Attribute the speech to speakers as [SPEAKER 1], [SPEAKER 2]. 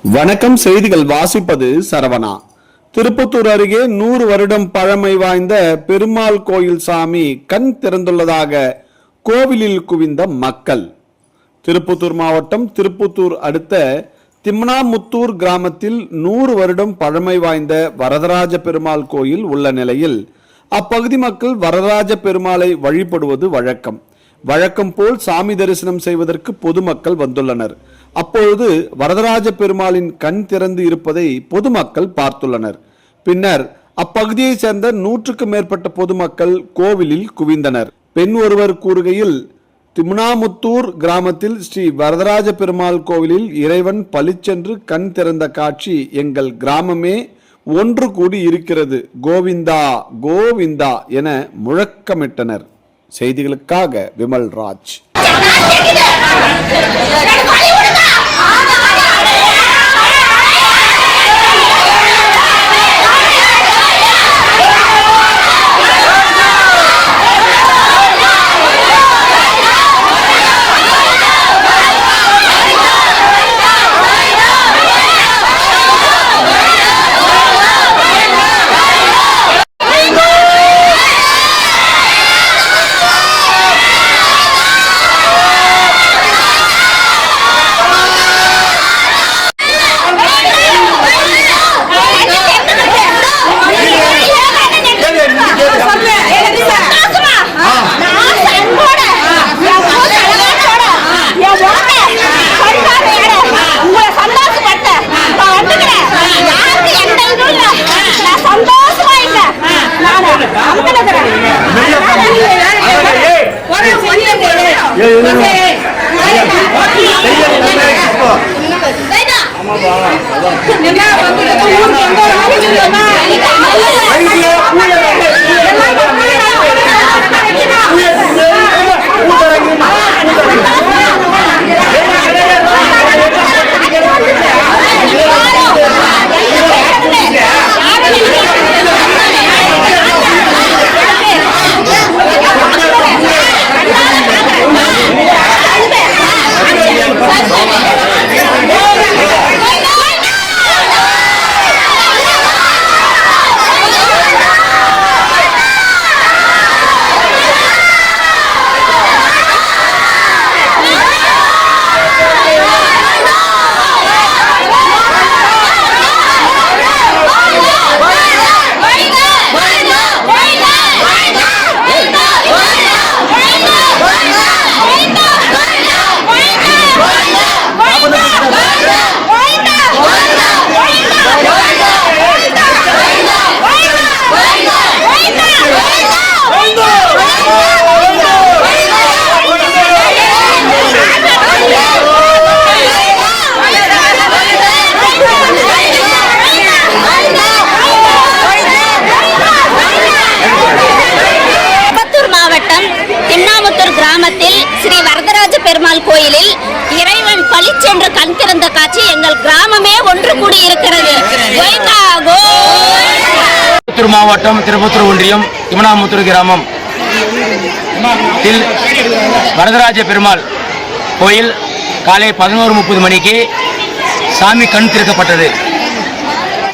[SPEAKER 1] வணக்கம். செய்திகள் வாசிப்பது சரவணா. திருப்பத்தூர் அருகே 100 வருடம் பழமை வாய்ந்த பெருமாள் கோயில் சாமி கண் திறந்துள்ளதாக கோவிலில் குவிந்த மக்கள். திருப்பத்தூர் மாவட்டம் திருப்பத்தூர் அடுத்த திம்னாமுத்தூர் கிராமத்தில் 100 வருடம் பழமை வாய்ந்த வரதராஜ பெருமாள் கோயில் உள்ள நிலையில் அப்பகுதி மக்கள் வரதராஜ பெருமாளை வழிபடுவது வழக்கம் போல் சாமி தரிசனம் செய்வதற்கு பொதுமக்கள் வந்துள்ளனர். அப்பொழுது வரதராஜ பெருமாளின் கண் திறந்து இருப்பதை பொதுமக்கள் பார்த்துள்ளனர். பின்னர் அப்பகுதியை சேர்ந்த 100க்கும் மேற்பட்ட பொதுமக்கள் கோவிலில் குவிந்தனர். பெண் ஒருவர் கூறுகையில், திம்னாமுத்தூர் கிராமத்தில் ஸ்ரீ வரதராஜ பெருமாள் கோவிலில் இறைவன் பளிச்சென்று கண் திறந்த காட்சி எங்கள் கிராமமே ஒன்று கூடி இருக்கிறது, கோவிந்தா கோவிந்தா என முழக்கமிட்டனர். செய்திகளுக்காக விமல் ராஜ்.
[SPEAKER 2] ஸ்ரீ வரதராஜ பெருமாள் கோயிலில் இறைவன் பளிச்சென்று கண் திறந்த காட்சி எங்கள் கிராமமே ஒன்று கூடி இருக்கிறது.
[SPEAKER 3] திருப்பத்தூர் மாவட்டம் திருப்பத்தூர் ஒன்றியம் திம்னாமுத்தூர் கிராமம் வரதராஜ பெருமாள் கோயில் காலை 11:30 மணிக்கு சாமி கண் திறக்கப்பட்டது.